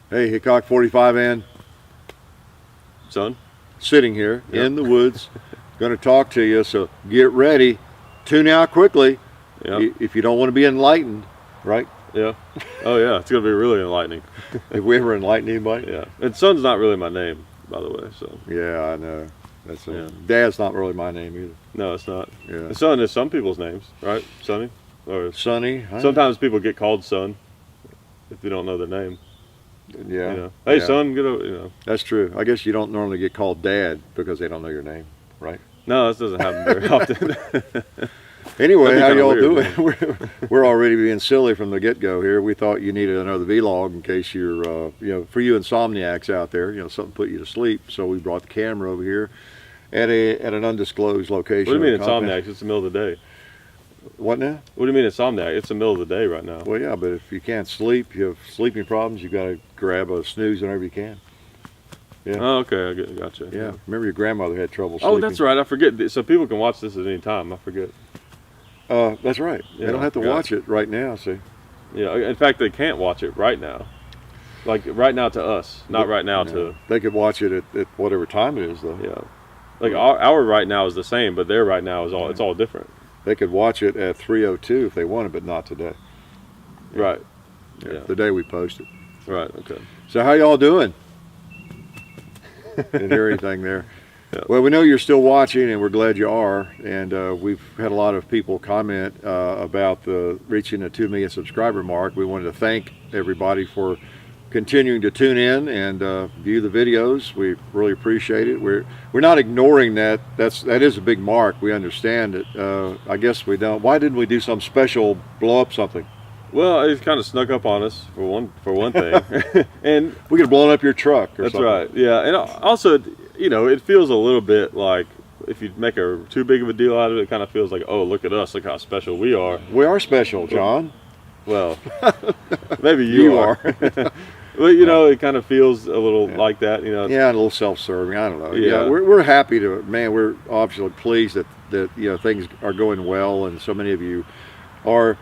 Hey, Hickok 45 and son, sitting here in the woods, going to talk to you. So get ready, tune out quickly if you don't want to be enlightened, right? Yeah. Oh yeah, it's gonna be really enlightening. If we ever enlighten anybody. Yeah. And son's not really my name, by the way. So. Yeah, I know. Dad's not really my name either. No, it's not. Yeah. And son is some people's names, right? Sonny, or Sonny. Sometimes people get called son if they don't know their name. Yeah. You know, hey son, get over. You know. That's true. I guess you don't normally get called dad because they don't know your name, right? No, this doesn't happen very often. Anyway, how y'all doing? We're already being silly from the get-go here. We thought you needed another vlog in case you're, for you insomniacs out there, something put you to sleep. So we brought the camera over here at an undisclosed location. What do you mean insomniacs? It's the middle of the day. What now? What do you mean insomniac? It's the middle of the day right now. Well, yeah, but if you can't sleep, you have sleeping problems, you got to grab a snooze whenever you can. Yeah. Oh, okay, I gotcha. Yeah. Remember your grandmother had trouble sleeping. Oh, that's right. I forget. So people can watch this at any time. I forget. That's right. They don't have to watch it right now, see? Yeah, in fact, they can't watch it right now. Like, right now to us, not right now to... They could watch it at whatever time it is, though. Yeah. Like, our right now is the same, but their right now is it's all different. They could watch it at 3:02 if they wanted, but not today. Yeah. Right. Yeah. The day we post it. Right, okay. So how y'all doing? Didn't hear anything there. Yeah. Well, we know you're still watching, and we're glad you are. And we've had a lot of people comment about reaching the 2 million subscriber mark. We wanted to thank everybody for continuing to tune in and view the videos. We really appreciate it. We're not ignoring that. That is a big mark. We understand it. I guess we don't. Why didn't we do some special blow up something? Well, it kind of snuck up on us for one thing, and we could have blown up your truck. That's right. Yeah, and also, it feels a little bit like if you make too big of a deal out of it, it kind of feels like, oh, look at us, look how special we are. We are special, John. Well, maybe you are. Well, it kind of feels a little like that, Yeah, a little self-serving. I don't know. Yeah, we're happy to. Man, we're obviously pleased that things are going well, and so many of you are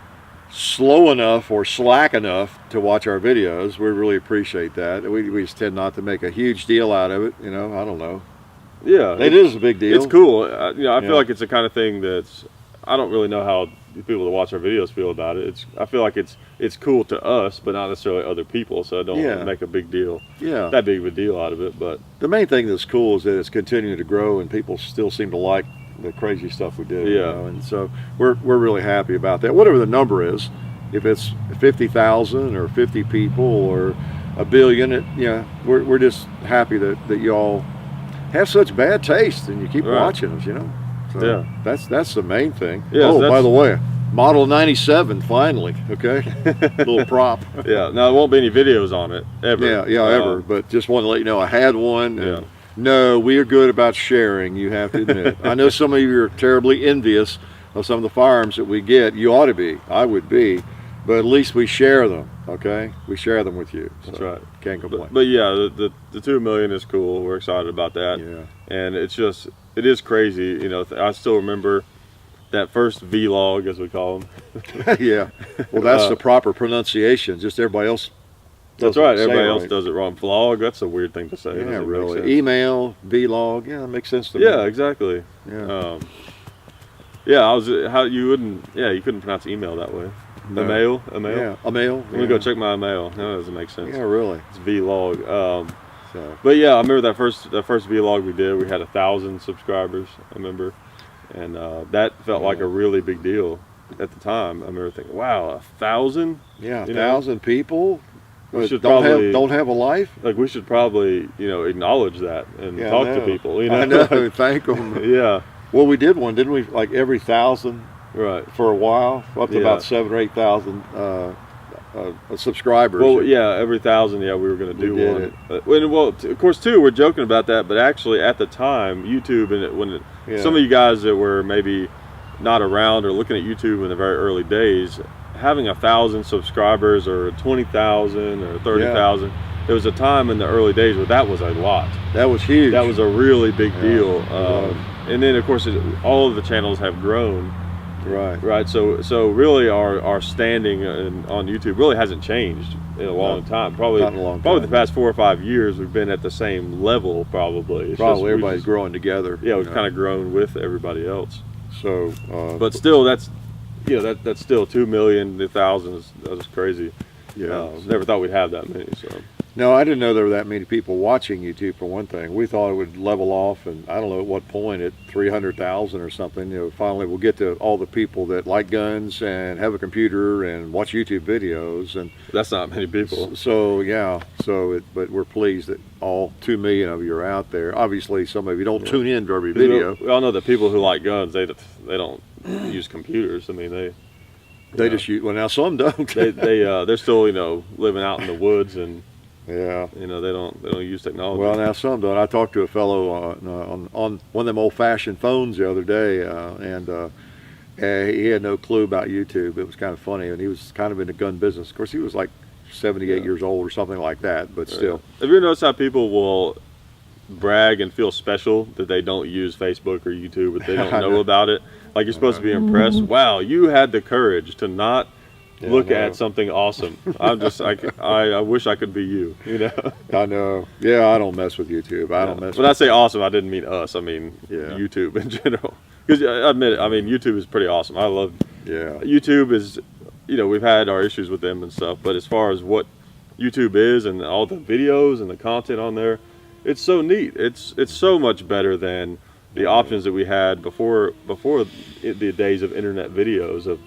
slow enough or slack enough to watch our videos. We really appreciate that. We just tend not to make a huge deal out of it. I don't know. Yeah, it is a big deal. It's cool. I feel like it's the kind of thing that's. I don't really know how people that watch our videos feel about it. I feel like it's cool to us, but not necessarily other people. So I don't make a big deal. Yeah, that big of a deal out of it. But the main thing that's cool is that it's continuing to grow, and people still seem to like the crazy stuff we do. Yeah, and so we're really happy about that. Whatever the number is, if it's 50,000 or 50 people or a billion, we're just happy that y'all have such bad taste and you keep watching us. So that's the main thing. Yeah, by the way, model 97 finally. Okay, little prop. Yeah. Now there won't be any videos on it ever. Yeah, ever. But just wanted to let you know I had one. And no, we are good about sharing, you have to admit. I know some of you are terribly envious of some of the firearms that we get. You ought to be. I would be. But at least we share them, okay? We share them with you. That's right. Can't complain. But yeah, the 2 million is cool. We're excited about that. Yeah. And it is crazy. I still remember that first vlog, as we call them. Yeah. Well, that's the proper pronunciation. Just everybody else. That's right. Everybody else does it wrong. Vlog, that's a weird thing to say. Yeah, really. Email, vlog, that makes sense to me. Yeah, exactly. Yeah. You couldn't pronounce email that way. No. Email? Yeah, email. Let me go check my email. No, that doesn't make sense. Yeah, really. It's vlog. But yeah, I remember that first vlog we did. We had 1,000 subscribers. I remember, and that felt like a really big deal at the time. I remember thinking, "Wow, 1,000? Yeah, 1,000 people. We should don't have a life. Like we should probably acknowledge that and talk to people. I know, thank them. Yeah. Well, we did one, didn't we? Like every 1,000. Right. For a while, up to about 7,000 or 8,000 subscribers. Well, yeah, every 1,000, we were going to do one. Well, of course, too, we're joking about that, but actually, at the time, YouTube some of you guys that were maybe not around or looking at YouTube in the very early days, having 1,000 subscribers or 20,000 or 30,000, there was a time in the early days where that was a lot. That was huge. That was a really big deal. And then, of course, all of the channels have grown. Right. So really, our standing on YouTube really hasn't changed in a long time. Probably not in a long time. Probably the past 4 or 5 years, we've been at the same level. Probably. It's probably everybody's growing together. Yeah, we've kind of grown with everybody else. So, but still, that's that's still 2 million, the thousands. That's crazy. Yeah, never thought we'd have that many. So. No, I didn't know there were that many people watching YouTube, for one thing. We thought it would level off, and I don't know at what point, at 300,000 or something, finally we'll get to all the people that like guns and have a computer and watch YouTube videos. And that's not many people. So, yeah. But we're pleased that all 2 million of you are out there. Obviously, some of you don't tune in to every video. We all know that people who like guns, they don't use computers. I mean, they just use, well, now some don't. They're still, living out in the woods and, yeah, they don't use technology. Well, now some don't. I talked to a fellow on one of them old-fashioned phones the other day, and he had no clue about YouTube. It was kind of funny, and he was kind of in the gun business. Of course, he was like 78 years old or something like that, but still. Have you ever noticed how people will brag and feel special that they don't use Facebook or YouTube, but they don't know about it? Like, you're supposed to be impressed. Wow, you had the courage to not look at something awesome. I wish I could be you. I know. Yeah, I don't mess with YouTube. I don't mess. When I say awesome, I didn't mean us. I mean YouTube in general. Because I admit it. I mean, YouTube is pretty awesome. I love. Yeah. YouTube is, we've had our issues with them and stuff, but as far as what YouTube is and all the videos and the content on there, it's so neat. It's so much better than the options that we had before the days of internet videos of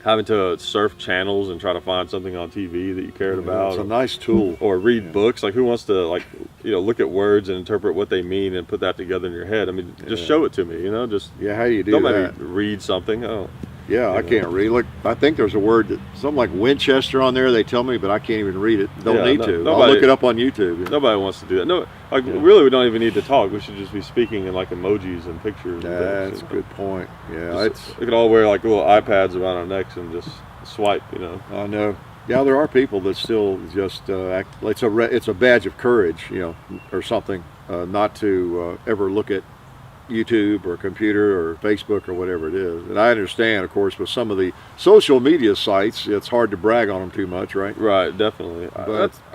having to surf channels and try to find something on TV that you cared about. It's a nice tool. Or read books. Like, who wants to look at words and interpret what they mean and put that together in your head? I mean, just show it to me. How do you do that? Don't make me read something. Yeah, I can't read. Look, I think there's a word that something like Winchester on there. They tell me, but I can't even read it. Don't need to. I'll look it up on YouTube. Nobody wants to do that. No, really, we don't even need to talk. We should just be speaking in like emojis and pictures. That's a good point. Yeah, we could all wear like little iPads around our necks and just swipe. I know. Yeah, there are people that still just act. It's a badge of courage, or something, not to ever look at YouTube or computer or Facebook or whatever it is. And I understand, of course, with some of the social media sites, it's hard to brag on them too much, right? Right, definitely.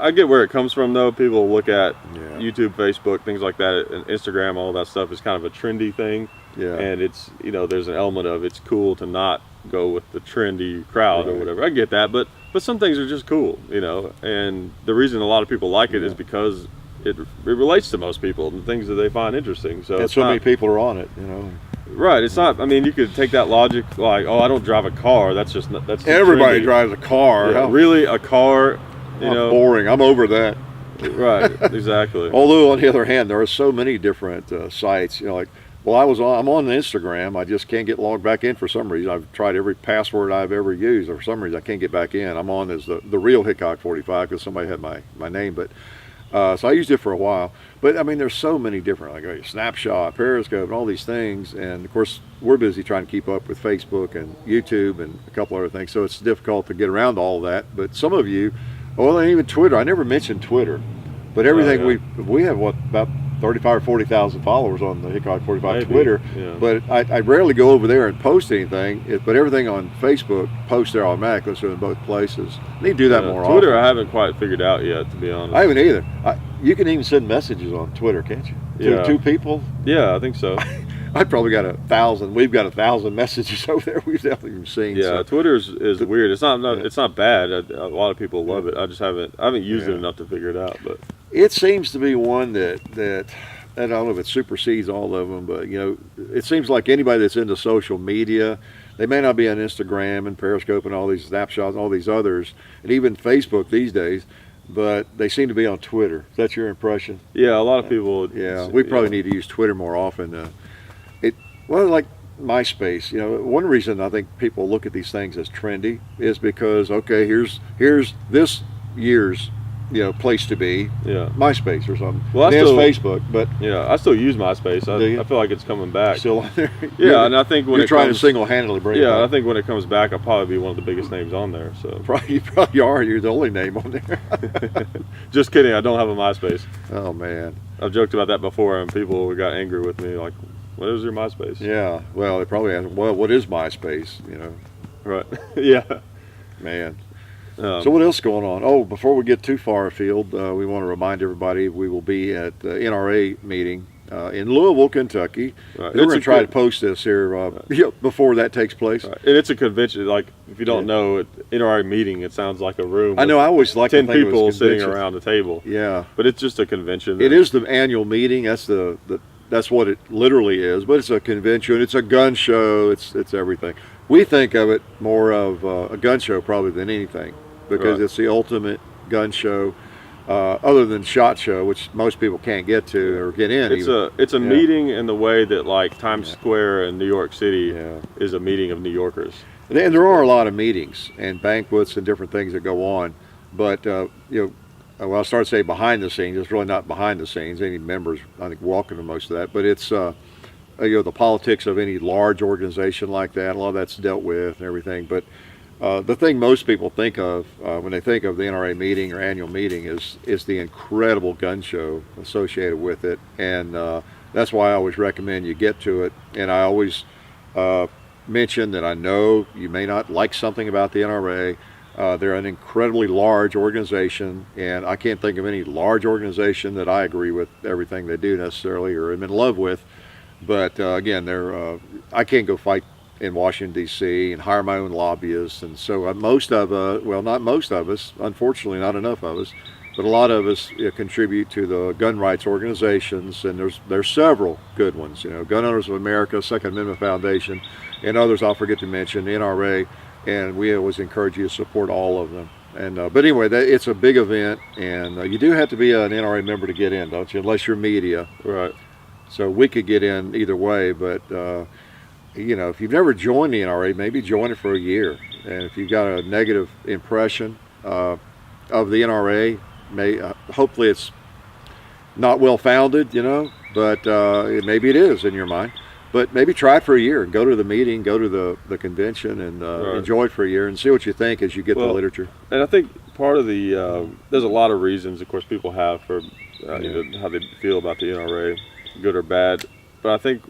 I get where it comes from, though. People look at YouTube, Facebook, things like that, and Instagram, all that stuff is kind of a trendy thing. Yeah. And it's, there's an element of it's cool to not go with the trendy crowd or whatever. I get that, but some things are just cool, and the reason a lot of people like it is because it relates to most people and the things that they find interesting. So many people are on it, Right. It's not. I mean, you could take that logic like, oh, I don't drive a car. That's everybody drives a car. Yeah, really, a car. Boring. I'm over that. Right. Exactly. Although on the other hand, there are so many different sites. I'm on Instagram. I just can't get logged back in for some reason. I've tried every password I've ever used. For some reason, I can't get back in. I'm on as the real Hickok 45 because somebody had my name, but. So I used it for a while, but I mean, there's so many different, like Snapshot, Periscope, and all these things. And of course, we're busy trying to keep up with Facebook and YouTube and a couple other things. So it's difficult to get around all that. But some of you, and even Twitter. I never mentioned Twitter, but everything we have about 35 or 40,000 followers on the Hickok 45 Twitter. Yeah. But I rarely go over there and post anything. But everything on Facebook posts there automatically, so in both places. I need to do that more often. Twitter, I haven't quite figured out yet, to be honest. I haven't either. You can even send messages on Twitter, can't you? Yeah. Two people? Yeah, I think so. I've probably got 1,000. We've got 1,000 messages over there we've definitely even seen. Yeah, Twitter is weird. It's not bad. A lot of people love it. I haven't used it enough to figure it out. But it seems to be one that I don't know if it supersedes all of them, but it seems like anybody that's into social media, they may not be on Instagram and Periscope and all these Snapshots and all these others, and even Facebook these days, but they seem to be on Twitter. Is that your impression? Yeah, a lot of people. Yeah, we probably need to use Twitter more often. Like MySpace. One reason I think people look at these things as trendy is because here's this year's place to be. Yeah, MySpace or something. Well, there's Facebook, but I still use MySpace. I feel like it's coming back. Still on there. Yeah, and I think when you're trying to single-handedly bring it back. I think when it comes back, I'll probably be one of the biggest names on there. So you probably are. You're the only name on there. Just kidding. I don't have a MySpace. Oh man, I've joked about that before, and people got angry with me. Like, What is your MySpace? Yeah. Well, they probably ask, well, what is MySpace? You know. Right. Yeah. Man. So what else is going on? Oh, before we get too far afield, we want to remind everybody we will be at the NRA meeting in Louisville, Kentucky. Right. We're going to try to post this here before that takes place. Right. And it's a convention. Like, if you don't know, NRA meeting, it sounds like a room. I know. I always like 10 people sitting around a table. Yeah. But it's just a convention. It is the annual meeting. That's what it literally is. But it's a convention. It's a gun show. It's everything. We think of it more of a gun show probably than anything, because it's the ultimate gun show, other than SHOT Show, which most people can't get to or get in. It's a meeting in the way that like Times Square in New York City is a meeting of New Yorkers. And there are a lot of meetings and banquets and different things that go on, but well, I started to say behind the scenes. It's really not behind the scenes. Any members, I think, welcome to most of that, but it's the politics of any large organization like that. A lot of that's dealt with and everything, but the thing most people think of when they think of the NRA meeting or annual meeting is the incredible gun show associated with it, and that's why I always recommend you get to it. And I always mention that I know you may not like something about the NRA. They're an incredibly large organization, and I can't think of any large organization that I agree with everything they do necessarily or am in love with. But again, I can't go fight in Washington, D.C. and hire my own lobbyists, and so most of well, not most of us, unfortunately not enough of us, but a lot of us contribute to the gun rights organizations, and there's several good ones, Gun Owners of America, Second Amendment Foundation, and others I'll forget to mention, NRA, and we always encourage you to support all of them. And but anyway, it's a big event, and you do have to be an NRA member to get in, don't you? Unless you're media. Right. So we could get in either way, but if you've never joined the NRA, maybe join it for a year. And if you've got a negative impression of the NRA, hopefully it's not well founded, but maybe it is in your mind. But maybe try it for a year and go to the meeting, go to the convention, and enjoy it for a year and see what you think as you get the literature. And I think part of there's a lot of reasons, of course, people have for how they feel about the NRA, good or bad. But I think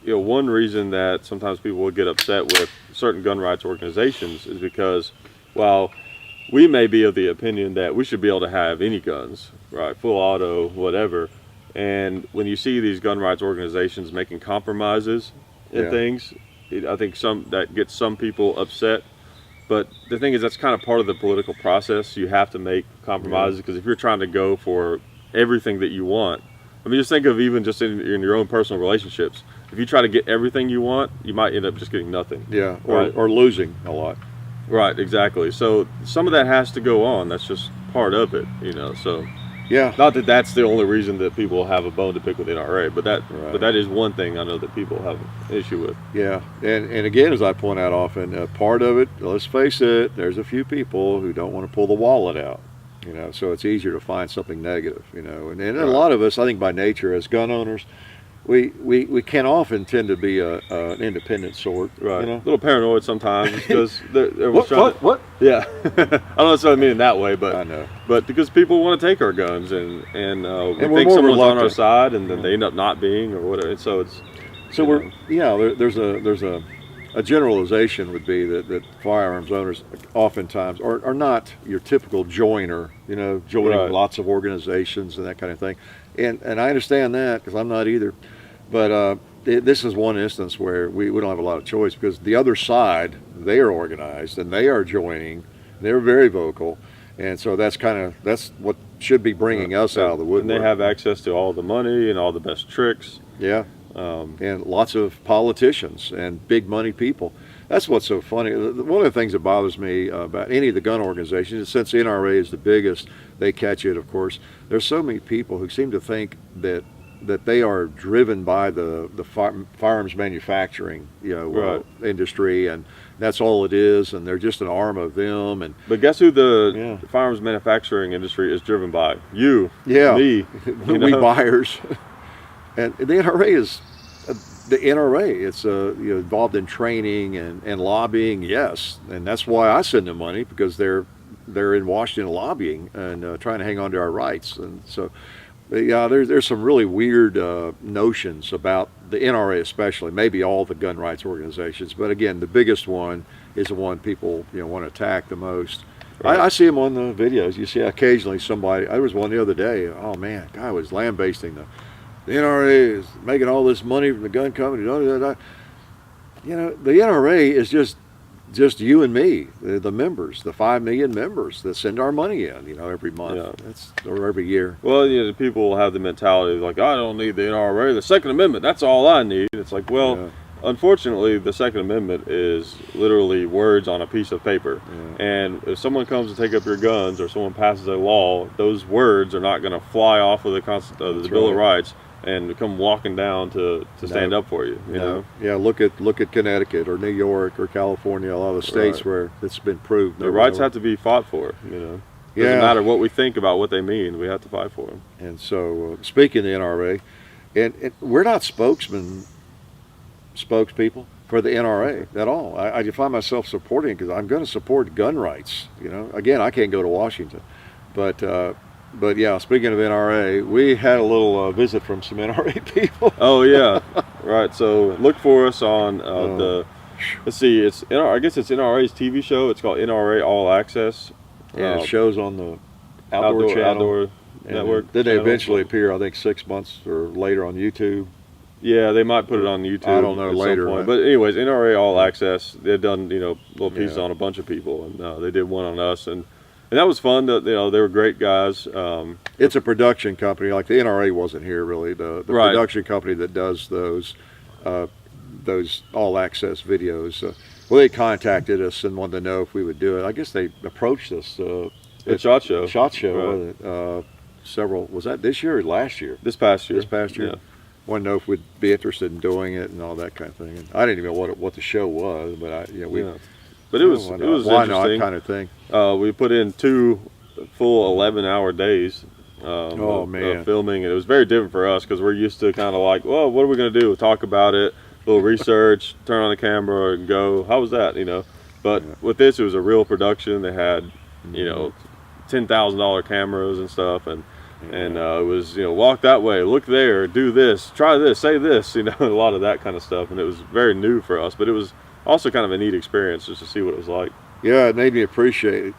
one reason that sometimes people will get upset with certain gun rights organizations is because while we may be of the opinion that we should be able to have any guns, right, full auto, whatever, and when you see these gun rights organizations making compromises and things, I think that gets some people upset. But the thing is, that's kind of part of the political process. You have to make compromises, because if you're trying to go for everything that you want, I mean, just think of even just in your own personal relationships. If you try to get everything you want, you might end up just getting nothing. Yeah, or losing a lot. Right, exactly. So some of that has to go on. That's just part of it, so. Yeah. Not that that's the only reason that people have a bone to pick with the NRA, but that is one thing I know that people have an issue with. Yeah, and again, as I point out often, part of it, let's face it, there's a few people who don't want to pull the wallet out, so it's easier to find something negative, and a lot of us, I think by nature as gun owners, we can often tend to be an independent sort, right? A little paranoid sometimes because what? Yeah, I don't necessarily mean it that way, but I know. But because people want to take our guns, and we we're think more someone's reluctant on our side, and then they end up not being, or whatever. And so it's there's a generalization would be that firearms owners oftentimes are not your typical joiner, joining lots of organizations and that kind of thing, and I understand that because I'm not either. But this is one instance where we don't have a lot of choice, because the other side, they are organized and they are joining. They're very vocal, and so that's what should be bringing us out of the woodwork. And they have access to all the money and all the best tricks. Yeah, and lots of politicians and big money people. That's what's so funny. One of the things that bothers me about any of the gun organizations is, since the NRA is the biggest, they catch it, of course. There's so many people who seem to think that they are driven by the firearms manufacturing industry, and that's all it is, and they're just an arm of them. But guess who the firearms manufacturing industry is driven by? You, me, we buyers. And the NRA is the NRA. It's involved in training and lobbying, yes, and that's why I send them money, because they're in Washington lobbying and trying to hang on to our rights. And so, yeah, there's some really weird notions about the NRA especially, maybe all the gun rights organizations, but again, the biggest one is the one people want to attack the most. Right. I see them on the videos. You see occasionally somebody. There was one the other day. Oh man, guy was lambasting the NRA is making all this money from the gun company. The NRA is just you and me, the members, the 5 million members that send our money in, every month. Yeah. Or every year. Well, the people have the mentality of like, I don't need the NRA, the Second Amendment, that's all I need. It's like, well, unfortunately, the Second Amendment is literally words on a piece of paper. Yeah. And if someone comes to take up your guns or someone passes a law, those words are not going to fly off of the Bill of Rights and come walking down to stand up for you. You know? Yeah, look at Connecticut or New York or California, a lot of the states where it's been proved. The rights have to be fought for. Doesn't matter what we think about what they mean. We have to fight for them. And so, speaking of the NRA, and we're not spokespeople for the NRA at all. I find myself supporting because I'm going to support gun rights. Again, I can't go to Washington, but yeah, speaking of NRA, we had a little visit from some NRA people. Oh yeah, right. So look for us on let's see, I guess it's NRA's TV show. It's called NRA All Access. Yeah, it shows on the Outdoor Channel. Outdoor Network. Then they eventually appear, I think, 6 months or later on YouTube. Yeah, they might put it on YouTube. I don't know later. Right? But anyways, NRA All Access, they've done little pieces on a bunch of people, and they did one on us, and that was fun. They were great guys. It's a production company. Like the NRA wasn't here really. The production company that does those all access videos. Well, they contacted us and wanted to know if we would do it. I guess they approached us at SHOT Show. SHOT Show. Right. Was that this year or last year? This past year. Yeah. Want to know if we'd be interested in doing it and all that kind of thing. And I didn't even know what the show was, but But it was why interesting. Not kind of thing. We put in 2 full 11-hour days of filming, and it was very different for us because we're used to kind of like, well, what are we going to do? Talk about it, a little research, turn on the camera, and go. How was that? But with this, it was a real production. They had $10,000 cameras and stuff, and it was walk that way, look there, do this, try this, say this, a lot of that kind of stuff, and it was very new for us, but it was also kind of a neat experience just to see what it was like. Yeah, it made me appreciate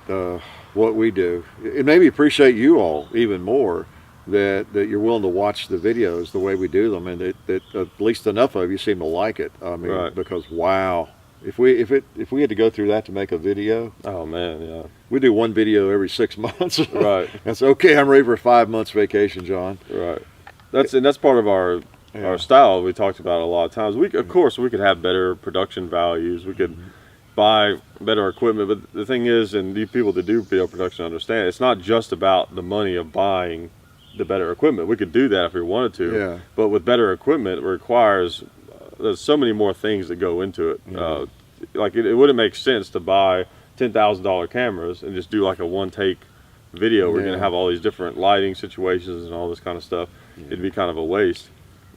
what we do. It made me appreciate you all even more that you're willing to watch the videos the way we do them, and that at least enough of you seem to like it. I mean, because wow, if we had to go through that to make a video, oh man, yeah, we do one video every 6 months. Right. That's okay. I'm ready for a 5 months vacation, John. Right. That's part of our style. We talked about it a lot of times. Of course, we could have better production values. We could buy better equipment, but the thing is, and the people that do video production understand, it's not just about the money of buying the better equipment. We could do that if we wanted to. Yeah. But with better equipment, it requires there's so many more things that go into it. Like it wouldn't make sense to buy $10,000 cameras and just do like a one-take video. We're going to have all these different lighting situations and all this kind of stuff. It'd be kind of a waste.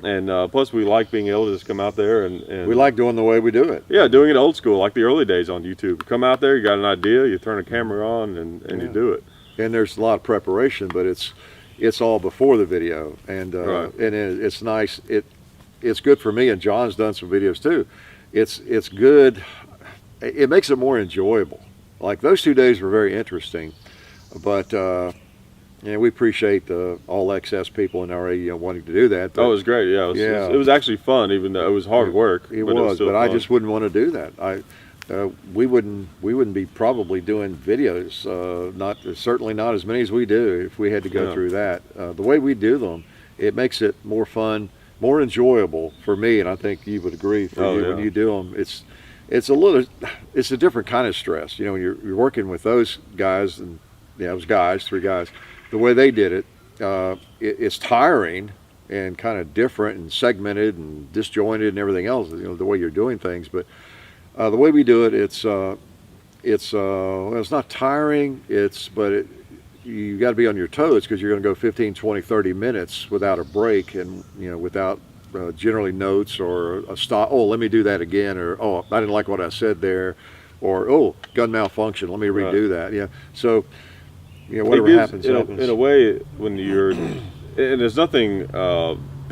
And plus, we like being able to just come out there and we like doing the way we do it. Yeah, doing it old school, like the early days on YouTube. Come out there, you got an idea, you turn a camera on, and you do it. And there's a lot of preparation, but it's all before the video, and it's nice. It's good for me, and John's done some videos too. It's good. It makes it more enjoyable. Like those 2 days were very interesting, but we appreciate the all access people in NRA wanting to do that. But, it was great. Yeah, it was actually fun, even though it was hard work. It was but I just wouldn't want to do that. We wouldn't be probably doing videos. Certainly not as many as we do if we had to go through that. The way we do them, it makes it more fun, more enjoyable for me, and I think you would agree. When you do them, it's a different kind of stress. When you're working with those guys, and those guys, 3 guys, the way they did it, it's tiring and kind of different and segmented and disjointed and everything else. The way you're doing things, but the way we do it, it's not tiring. You got to be on your toes because you're going to go 15, 20, 30 minutes without a break and without generally notes or a stop. Oh, let me do that again, or oh, I didn't like what I said there, or oh, gun malfunction. Let me redo that. Yeah. So whatever happens. In a way, when you're and there's nothing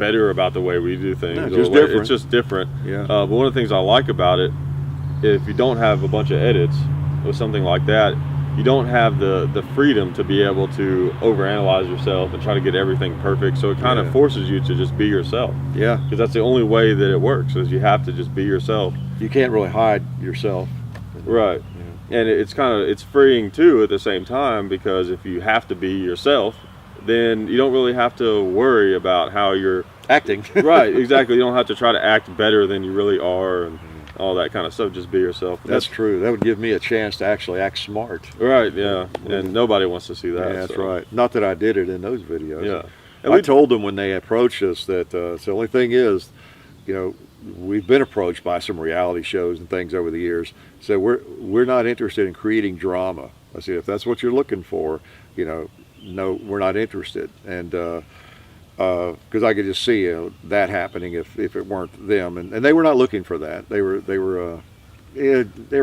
better about the way we do things. No, just different. It's just different. Yeah. But one of the things I like about it, if you don't have a bunch of edits or something like that, you don't have the freedom to be able to overanalyze yourself and try to get everything perfect. So it kind of forces you to just be yourself. Yeah. Because that's the only way that it works, is you have to just be yourself. You can't really hide yourself. Right. And it's freeing too at the same time, because if you have to be yourself, then you don't really have to worry about how you're acting. Right, exactly. You don't have to try to act better than you really are and all that kind of stuff. Just be yourself. That's true. That would give me a chance to actually act smart. Right, yeah. And nobody wants to see that. Yeah, that's right. Not that I did it in those videos. Yeah. And I told them when they approached us that the only thing is, you know, we've been approached by some reality shows and things over the years. So we're not interested in creating drama. I said, if that's what you're looking for, you know, no, we're not interested. And because I could just see that happening if it weren't them. And they were not looking for that. They were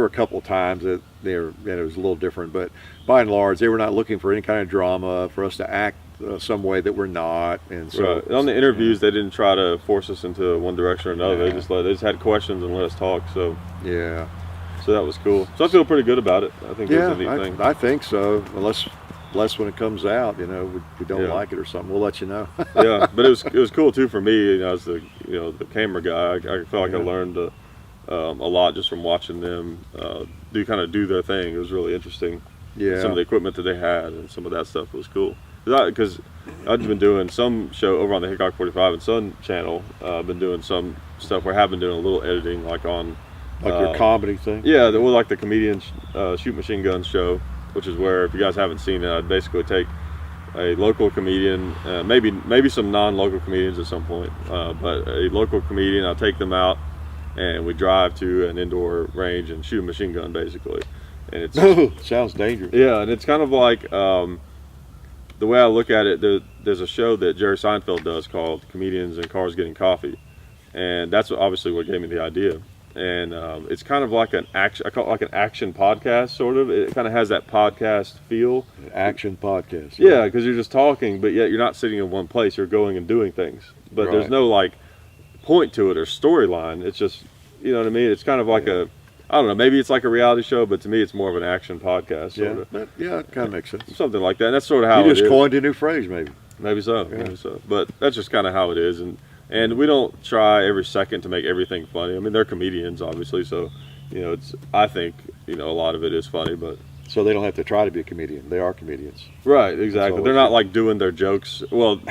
a couple of times that it was a little different, but by and large, they were not looking for any kind of drama, for us to act some way that we're not. And so right. On the interviews, they didn't try to force us into one direction or another. Yeah. They just had questions and let us talk. So yeah, so that was cool. So I feel pretty good about it. I think it was a neat thing. I think so. Unless when it comes out, you know, we don't like it or something, we'll let you know. Yeah, but it was cool too for me. You know, as the camera guy, I felt like I learned a lot just from watching them do their thing. It was really interesting. Yeah, some of the equipment that they had and some of that stuff was cool. Because I've been doing some show over on the Hickok 45 and Son channel. I've been doing some stuff where I have been doing a little editing, like on your comedy thing. Yeah, like the comedian Shoot Machine Gun show, which is where, if you guys haven't seen it, I'd basically take a local comedian, maybe some non-local comedians at some point, but a local comedian. I'll take them out and we drive to an indoor range and shoot a machine gun, basically. And it's sounds dangerous. Yeah, and it's kind of like the way I look at it. There's a show that Jerry Seinfeld does called Comedians in Cars Getting Coffee, and that's obviously what gave me the idea. And it's kind of like I call it like an action podcast, sort of. It kind of has that podcast feel. An action podcast. Yeah, because you're just talking, but yet you're not sitting in one place. You're going and doing things, but there's no like point to it or storyline. It's just, you know what I mean. It's kind of like I don't know, maybe it's like a reality show, but to me it's more of an action podcast. Sort of. It kind of makes sense. Something like that. And that's sort of how you just coined a new phrase, maybe. Maybe so. But that's just kind of how it is. And we don't try every second to make everything funny. I mean, they're comedians, obviously, so, you know, I think, you know, a lot of it is funny, but. So they don't have to try to be a comedian. They are comedians. Right, exactly. They're not like doing their jokes. Well,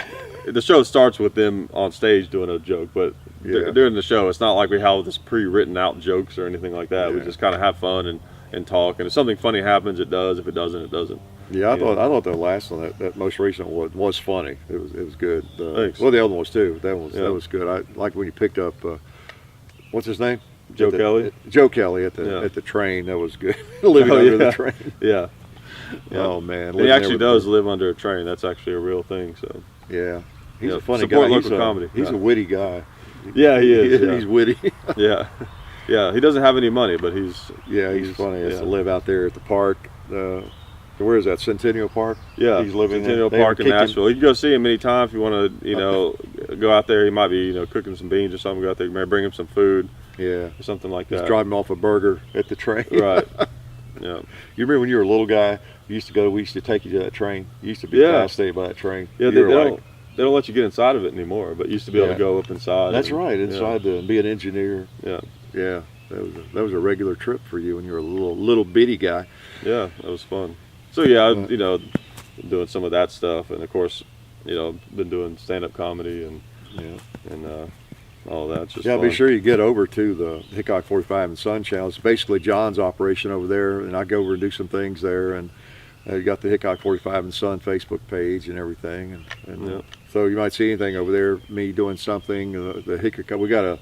the show starts with them on stage doing a joke, but during the show, it's not like we have this pre-written out jokes or anything like that. We just kind of have fun and talk. And if something funny happens, it does. If it doesn't, it doesn't. Yeah, I thought the last one, that most recent one, was funny. It was good. Thanks. Well, the other one was too. That was good. I like when you picked up what's his name? Joe Kelly. Joe Kelly at the train. That was good. Living under the train. Yeah. Oh man. He actually does live under a train. That's actually a real thing. So. Yeah. He's a funny guy. Support local comedy. He's a witty guy. Yeah, he is. He's witty. Yeah. Yeah. He doesn't have any money, but he's funny. He has to live out there at the park. Where is that? Centennial Park? Yeah, he's living Centennial Park in Nashville. You can go see him anytime if you want to, go out there. He might be, cooking some beans or something. Go out there, maybe bring him some food. Yeah, or something like that. Just drive him off a burger at the train. Right. Yeah. You remember when you were a little guy? We used to take you to that train. You used to be fascinated by that train. Yeah, they don't let you get inside of it anymore, but you used to be able to go up inside. That's right, inside to be an engineer. Yeah. Yeah. That was a regular trip for you when you were a little bitty guy. Yeah, that was fun. So yeah, I've, doing some of that stuff, and of course, been doing stand-up comedy and all that. It's just fun. Be sure you get over to the Hickok 45 and Son channel. It's basically John's operation over there, and I go over and do some things there. And you got the Hickok 45 and Son Facebook page and everything, and so you might see anything over there. Me doing something. The Hickok, we got a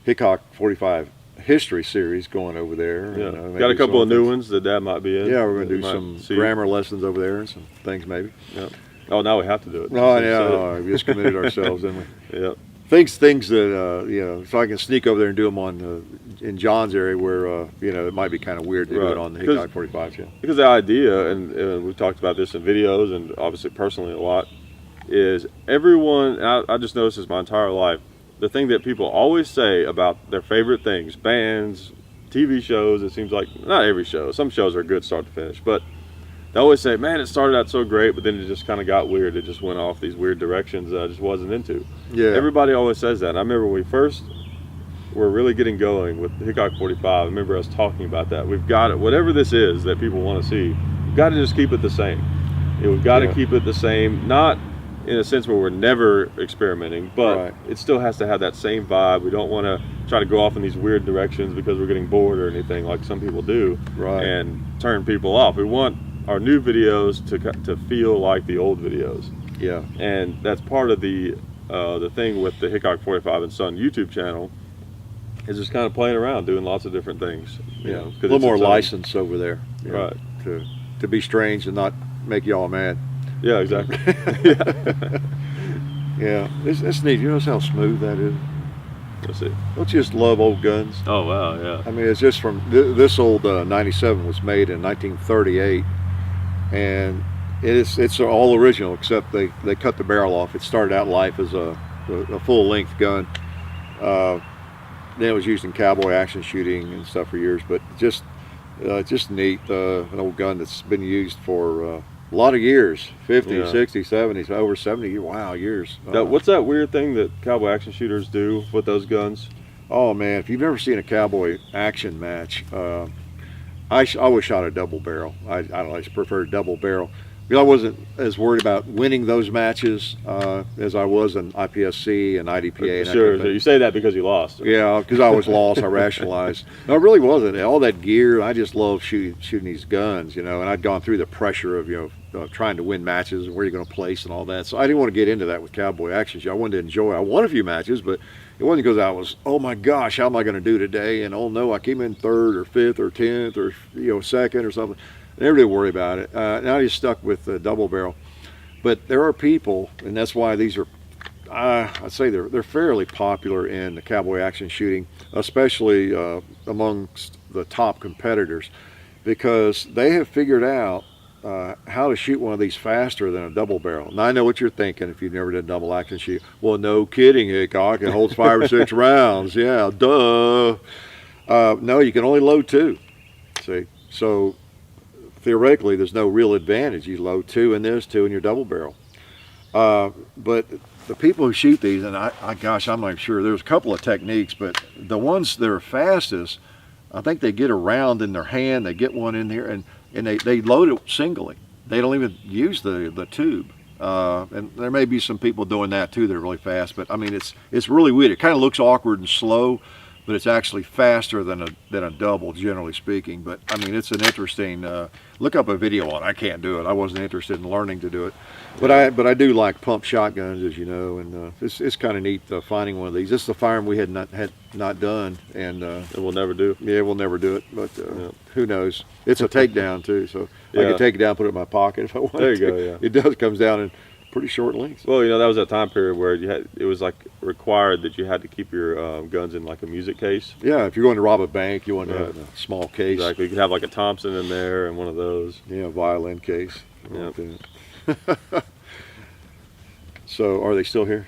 Hickok 45 history series going over there. Yeah, got a couple of new ones that Dad might be in. Yeah, we're going to do some grammar lessons over there and some things maybe. Yeah. Oh, now we have to do it. No, yeah, we just committed ourselves, didn't we? Yeah. Things that so I can sneak over there and do them in John's area where it might be kind of weird to do it on the Hickok 45 channel. Because the idea, and we talked about this in videos and obviously personally a lot, is everyone, and I just noticed this my entire life, the thing that people always say about their favorite things, bands, TV shows, it seems like, not every show, some shows are good start to finish, but they always say, man, it started out so great, but then it just kind of got weird. It just went off these weird directions that I just wasn't into. Yeah. Everybody always says that. And I remember when we first were really getting going with the Hickok 45, I remember us talking about that. We've got it, whatever this is that people want to see, we've got to just keep it the same. We've got to keep it the same, not in a sense where we're never experimenting, but it still has to have that same vibe. We don't want to try to go off in these weird directions because we're getting bored or anything like some people do, and turn people off. We want our new videos to feel like the old videos. Yeah. And that's part of the thing with the Hickok 45 and Son YouTube channel, is just kind of playing around, doing lots of different things. You know, a little more license over there. Right. To be strange and not make y'all mad. Yeah, exactly. Yeah, it's neat. You notice how smooth that is? Let's see. Don't you just love old guns? Oh, wow, yeah. I mean, it's just from, this old 97 was made in 1938, and it's all original, except they cut the barrel off. It started out life as a full-length gun. Then it was used in cowboy action shooting and stuff for years, but just neat. An old gun that's been used for a lot of years, 50, 60, 70, over 70, wow, years. What's that weird thing that cowboy action shooters do with those guns? Oh man, if you've never seen a cowboy action match, I always shot a double barrel. I don't know, I just prefer double barrel. You know, I wasn't as worried about winning those matches as I was in IPSC and IDPA. And sure, you say that because you lost. Yeah, because I was lost, I rationalized. No, it really wasn't. All that gear, I just love shooting these guns, you know, and I'd gone through the pressure of, trying to win matches and where you're going to place and all that. So I didn't want to get into that with cowboy action shoot. I wanted to enjoy. I won a few matches, but it wasn't because I was, oh my gosh, how am I going to do today? And oh no, I came in 3rd or 5th or 10th or 2nd or something. I never did worry about it. Now I just stuck with the double barrel. But there are people, and that's why these are, I'd say they're fairly popular in the cowboy action shooting, especially amongst the top competitors, because they have figured out how to shoot one of these faster than a double barrel. Now I know what you're thinking if you've never done double action shoot. Well, no kidding, Hickok. It holds 5 or 6 rounds. Yeah, duh. No, you can only load 2. See, so theoretically, there's no real advantage. You load 2 in this, 2 in your double barrel. But the people who shoot these, and gosh, I'm not sure. There's a couple of techniques, but the ones that are fastest, I think they get a round in their hand. They get one in here, and they load it singly. They don't even use the tube. And there may be some people doing that too that are really fast. But I mean, it's really weird. It kind of looks awkward and slow, but it's actually faster than a double, generally speaking. But I mean, it's an interesting, look up a video on it. I can't do it. I wasn't interested in learning to do it. But I do like pump shotguns, as you know, and it's kind of neat finding one of these. This is a firearm we had not done, and we'll never do. Yeah, we'll never do it, but who knows? It's a takedown too, so I can take it down, put it in my pocket if I want to. There you go, yeah. It comes down in pretty short lengths. Well, that was that time period where it was like required that you had to keep your guns in like a music case. Yeah, if you're going to rob a bank, you want to have a small case. Exactly, you could have like a Thompson in there and one of those. Yeah, a violin case. Yeah. So, are they still here?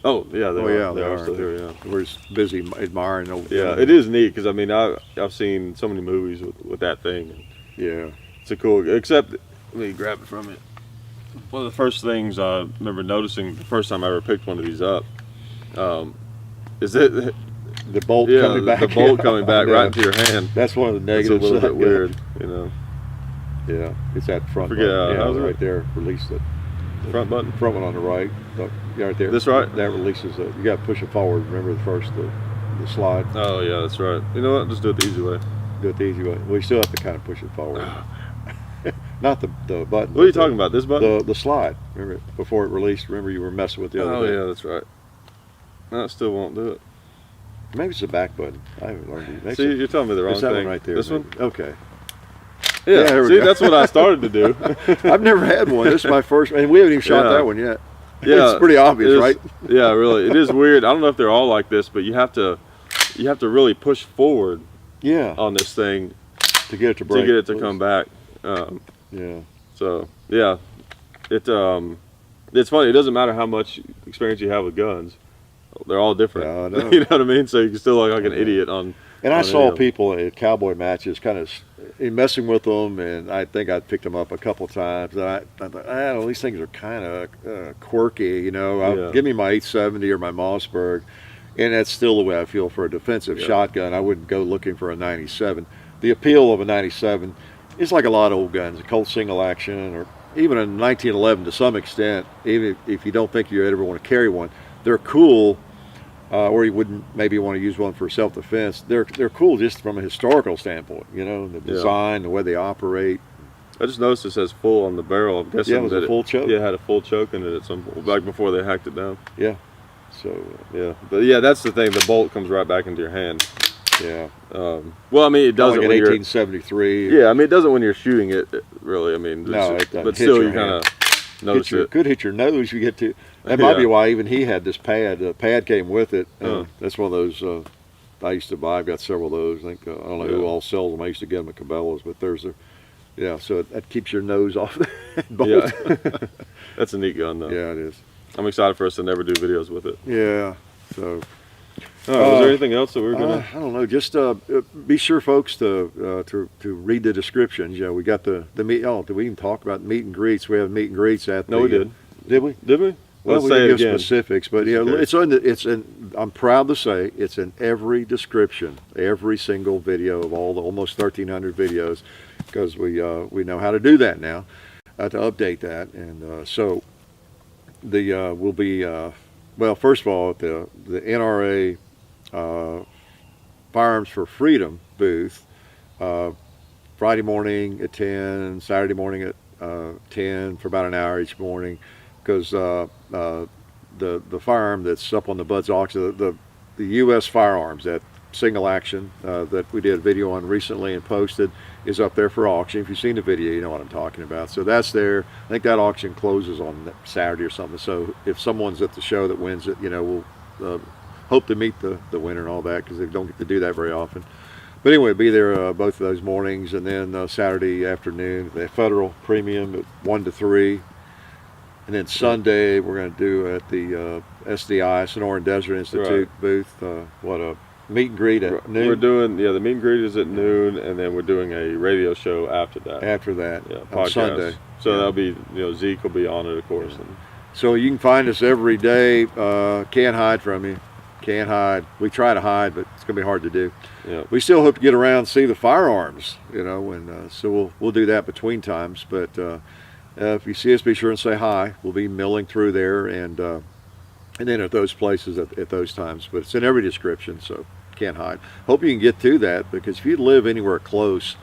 Oh yeah, they are still here. Yeah, we're just busy admiring. Yeah, it is neat because I mean I've seen so many movies with that thing. Yeah, it's a cool. Except let me grab it from it. One of the first things I remember noticing the first time I ever picked one of these up is that the bolt coming back. The bolt coming back right into your hand. That's one of the negatives. It's a little bit weird, Yeah, it's that front button. Yeah, right there. Release the front button. Front one on the right. Yeah, right there. This right? That releases it. You got to push it forward. Remember the slide. Oh yeah, that's right. You know what? Just do it the easy way. Do it the easy way. We still have to kind of push it forward. Not the button. What are you talking about? This button? The slide. Remember before it released? Remember you were messing with the other. Oh yeah, that's right. No, it still won't do it. Maybe it's the back button. I haven't learned it. See, you're telling me the wrong thing. That one right there. This one? Okay. Yeah, see, that's what I started to do. I've never had one. This is my first, and we haven't even shot that one yet. Yeah, it's pretty obvious, right? Yeah, really. It is weird. I don't know if they're all like this, but you have to really push forward. Yeah. On this thing to get it to break. To get it to come back. Yeah. So yeah, it It's funny. It doesn't matter how much experience you have with guns; they're all different. Yeah, I know. You know what I mean? So you can still look like an idiot on. And I on saw any people at cowboy matches kind of messing with them, and I think I picked them up a couple times. And I thought, well, these things are kind of quirky, you know. Give me my 870 or my Mossberg, and that's still the way I feel for a defensive shotgun. I wouldn't go looking for a 97. The appeal of a 97 is like a lot of old guns, a Colt single action, or even a 1911 to some extent. Even if you don't think you ever want to carry one, they're cool. Or you wouldn't maybe want to use one for self-defense. They're cool just from a historical standpoint, you know, the design, the way they operate. I just noticed it says full on the barrel. I'm guessing it was a full choke. Yeah, it had a full choke in it at some point, like before they hacked it down. Yeah. So but yeah, that's the thing. The bolt comes right back into your hand. Yeah. Well, I mean, it doesn't like when 1873. Yeah, I mean, it doesn't when you're shooting it. Really, I mean, no, it doesn't. But still, you kind of notice it. Could hit your nose. You get to. That might be why even he had this pad. The pad came with it. That's one of those I used to buy. I've got several of those. I think I don't know who all sells them. I used to get them at Cabela's, but there's a so that keeps your nose off the bolt. Yeah. That's a neat gun, though. Yeah, it is. I'm excited for us to never do videos with it. Yeah. So. Was there anything else that we were gonna? I don't know. Just be sure, folks, to read the descriptions. You know, we got the meet. Oh, did we even talk about meet and greets? We have meet and greets at. No, we did. Did we? Did we? Well, Let's we say didn't it give again. specifics, but you know, it's in. I'm proud to say it's in every description, every single video of all the almost 1,300 videos, because we know how to do that now, to update that, and so the will be well. First of all, at the NRA Firearms for Freedom booth, Friday morning at 10, Saturday morning at 10 for about an hour each morning. Because the firearm that's up on the Bud's auction, the U.S. Firearms, that single action that we did a video on recently and posted, is up there for auction. If you've seen the video, you know what I'm talking about. So that's there. I think that auction closes on Saturday or something. So if someone's at the show that wins it, you know, we'll hope to meet the winner and all that, because they don't get to do that very often. But anyway, be there both of those mornings, and then Saturday afternoon, the Federal Premium at 1 to 3. And then Sunday, we're going to do at the SDI, Sonoran Desert Institute booth, a meet and greet at noon. We're doing, the meet and greet is at noon, and then we're doing a radio show after that. On Sunday. So that'll be, Zeke will be on it, of course. And so you can find us every day. Can't hide from you. Can't hide. We try to hide, but it's going to be hard to do. Yeah. We still hope to get around and see the firearms, and so we'll do that between times, but if you see us, be sure and say hi. We'll be milling through there, and then at those places at those times. But it's in every description, so can't hide. Hope you can get to that, because if you live anywhere close,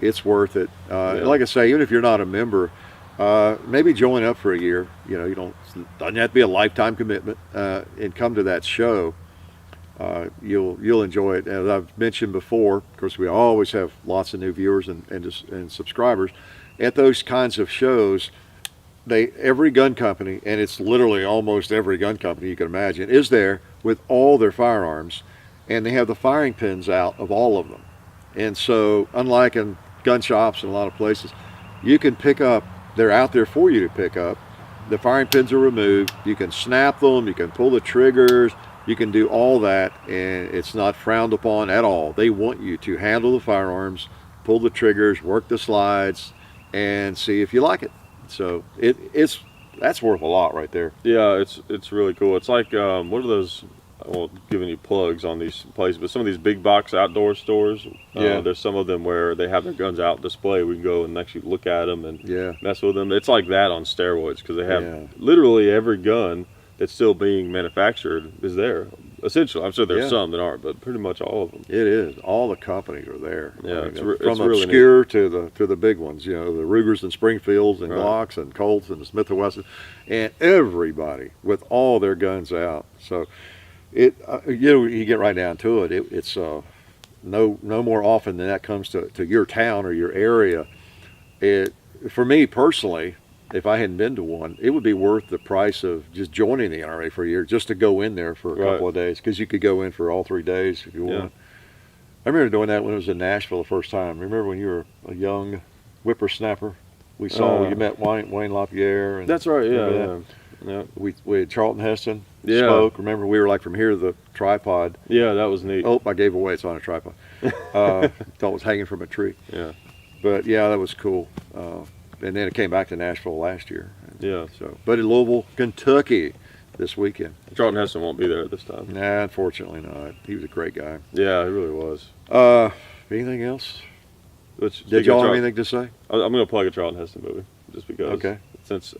it's worth it. Like I say, even if you're not a member, maybe join up for a year. You doesn't have to be a lifetime commitment, and come to that show. You'll enjoy it. As I've mentioned before, of course, we always have lots of new viewers and subscribers. At those kinds of shows, every gun company, and it's literally almost every gun company you can imagine, is there with all their firearms, and they have the firing pins out of all of them. And so, unlike in gun shops and a lot of places, you can pick up, they're out there for you to pick up. The firing pins are removed. You can snap them, you can pull the triggers, you can do all that, and it's not frowned upon at all. They want you to handle the firearms, pull the triggers, work the slides, and see if you like it. So that's worth a lot right there. Yeah, it's really cool. It's like what are those? I won't give any plugs on these places, but some of these big box outdoor stores. There's some of them where they have their guns out display. We can go and actually look at them and mess with them. It's like that on steroids, because they have literally every gun that's still being manufactured is there. Essentially, I'm sure there's some that aren't, but pretty much all of them. It is. All the companies are there. Yeah, from it's obscure really to the big ones. The Rugers and Springfields and Glocks and Colts and the Smith & Wesson, and everybody with all their guns out. So you get right down to it. It's no more often than that comes to your town or your area. For me personally, if I hadn't been to one, it would be worth the price of just joining the NRA for a year, just to go in there for a couple of days, because you could go in for all 3 days if you want. I remember doing that when I was in Nashville the first time. Remember when you were a young whippersnapper? We saw you met Wayne LaPierre. And that's right. Yeah. Yeah. We had Charlton Heston Yeah. spoke. Remember, we were like from here to the tripod. Yeah, that was neat. Oh, I gave away. It's on a tripod. Thought it was hanging from a tree. Yeah. But yeah, that was cool. And then it came back to Nashville last year. Yeah. So, but in Louisville, Kentucky, this weekend. Charlton Heston won't be there this time. Nah, unfortunately not. He was a great guy. Yeah, he really was. Anything else? Which, Did y'all have anything to say? I'm going to plug a Charlton Heston movie just because. Okay. Since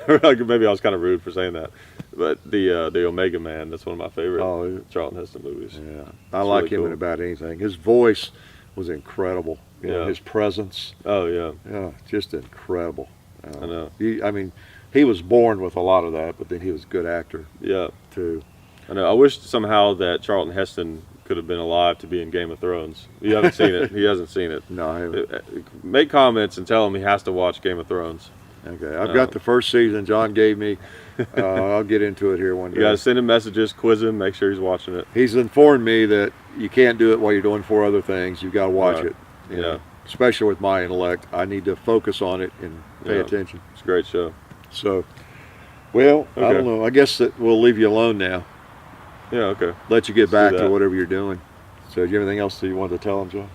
maybe I was kind of rude for saying that, but the Omega Man, that's one of my favorite Charlton Heston movies. Yeah, I like really him cool. in about anything. His voice was incredible. You know, his presence. Oh yeah. Yeah, just incredible. I know. He was born with a lot of that, but then he was a good actor. Yeah. Too. I know. I wish somehow that Charlton Heston could have been alive to be in Game of Thrones. You haven't seen it. He hasn't seen it. No, I haven't. Make comments and tell him he has to watch Game of Thrones. Okay, I've got the first season John gave me. I'll get into it here one day. You gotta send him messages, quiz him, make sure he's watching it. He's informed me that you can't do it while you're doing 4 other things. You've got to watch it. You know, especially with my intellect, I need to focus on it and pay attention. It's a great show. So, well, I don't know. I guess that we'll leave you alone now. Yeah, okay. Let you get back to whatever you're doing. So, do you have anything else that you wanted to tell them, John?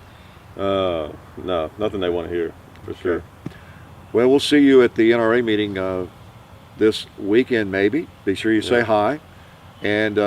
No, nothing they want to hear, for sure. Well, we'll see you at the NRA meeting this weekend, maybe. Be sure you say hi. And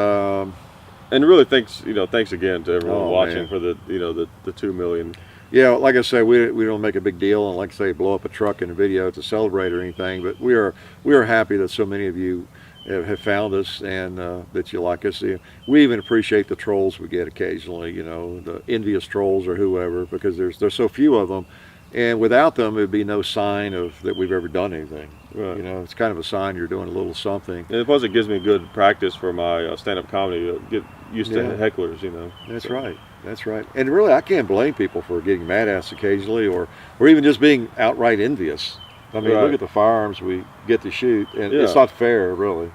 really, thanks again to everyone watching, man, for the 2 million. Yeah, like I say, we don't make a big deal, and like I say, blow up a truck in a video to celebrate or anything. But we are happy that so many of you have found us and that you like us. We even appreciate the trolls we get occasionally. You know, the envious trolls or whoever, because there's so few of them, and without them, it'd be no sign of that we've ever done anything. Right. You know, it's kind of a sign you're doing a little something. And plus, it gives me good practice for my stand-up comedy. Get used to hecklers, you know. That's right. That's right. And really, I can't blame people for getting mad at us occasionally, or even just being outright envious. I mean, look at the firearms we get to shoot, and it's not fair, really.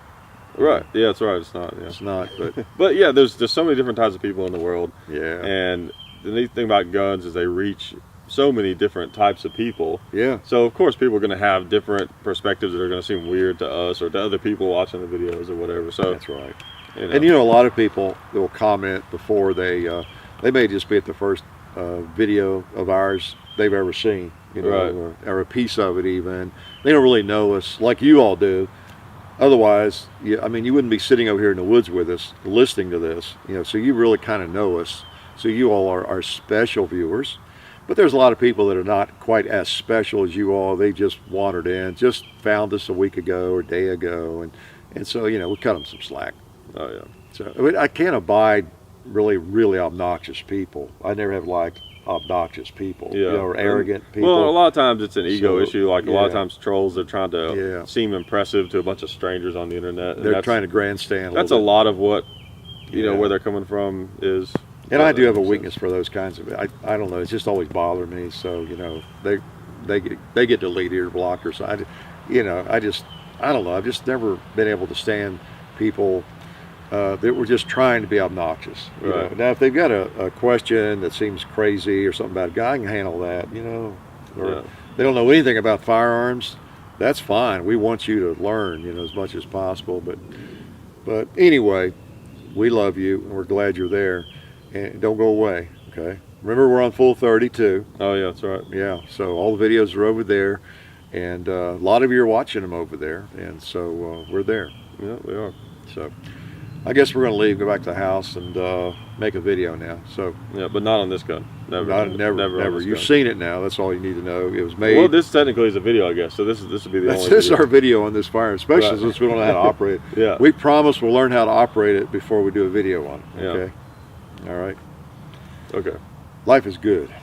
Right. Yeah, that's right. It's not. Yeah. It's not. But but yeah, there's so many different types of people in the world. Yeah. And the neat thing about guns is they reach so many different types of people. Yeah. So of course people are going to have different perspectives that are going to seem weird to us or to other people watching the videos or whatever. So that's right. You know. And a lot of people will comment before they may just be at the first video of ours they've ever seen, you know, or a piece of it even. They don't really know us like you all do. Otherwise, you wouldn't be sitting over here in the woods with us listening to this, you know, so you really kind of know us. So you all are our special viewers. But there's a lot of people that are not quite as special as you all. They just wandered in, just found us a week ago or a day ago. And so, you know, we cut them some slack. Oh, yeah. So I can't abide really obnoxious people. I never have liked obnoxious people, you know, or arrogant people. Well, a lot of times it's an ego issue. Like a lot of times trolls are trying to seem impressive to a bunch of strangers on the internet. And they're trying to grandstand. That's a lot of what, you know, where they're coming from is. And I do have a weakness for those kinds of. I don't know. It's just always bothered me. So you know, they get deleted or blocked or so. I don't know. I've just never been able to stand people that were just trying to be obnoxious. You know? Now, if they've got a question that seems crazy or something about a guy, I can handle that. You know, or they don't know anything about firearms. That's fine. We want you to learn, you know, as much as possible. But anyway, we love you and we're glad you're there. And don't go away, okay? Remember, we're on Full 32. Oh, yeah, that's right. Yeah, so all the videos are over there, and a lot of you are watching them over there, and so we're there. Yeah, we are. So I guess we're going to leave, go back to the house, and make a video now. So yeah, but not on this gun. Never. You've seen it now. That's all you need to know. It was made. Well, this technically is a video, I guess. So this would be the only. This is our video on this firearm, especially since we don't know how to operate it. Yeah. We promise we'll learn how to operate it before we do a video on it. Okay. Yeah. All right. Okay. Life is good.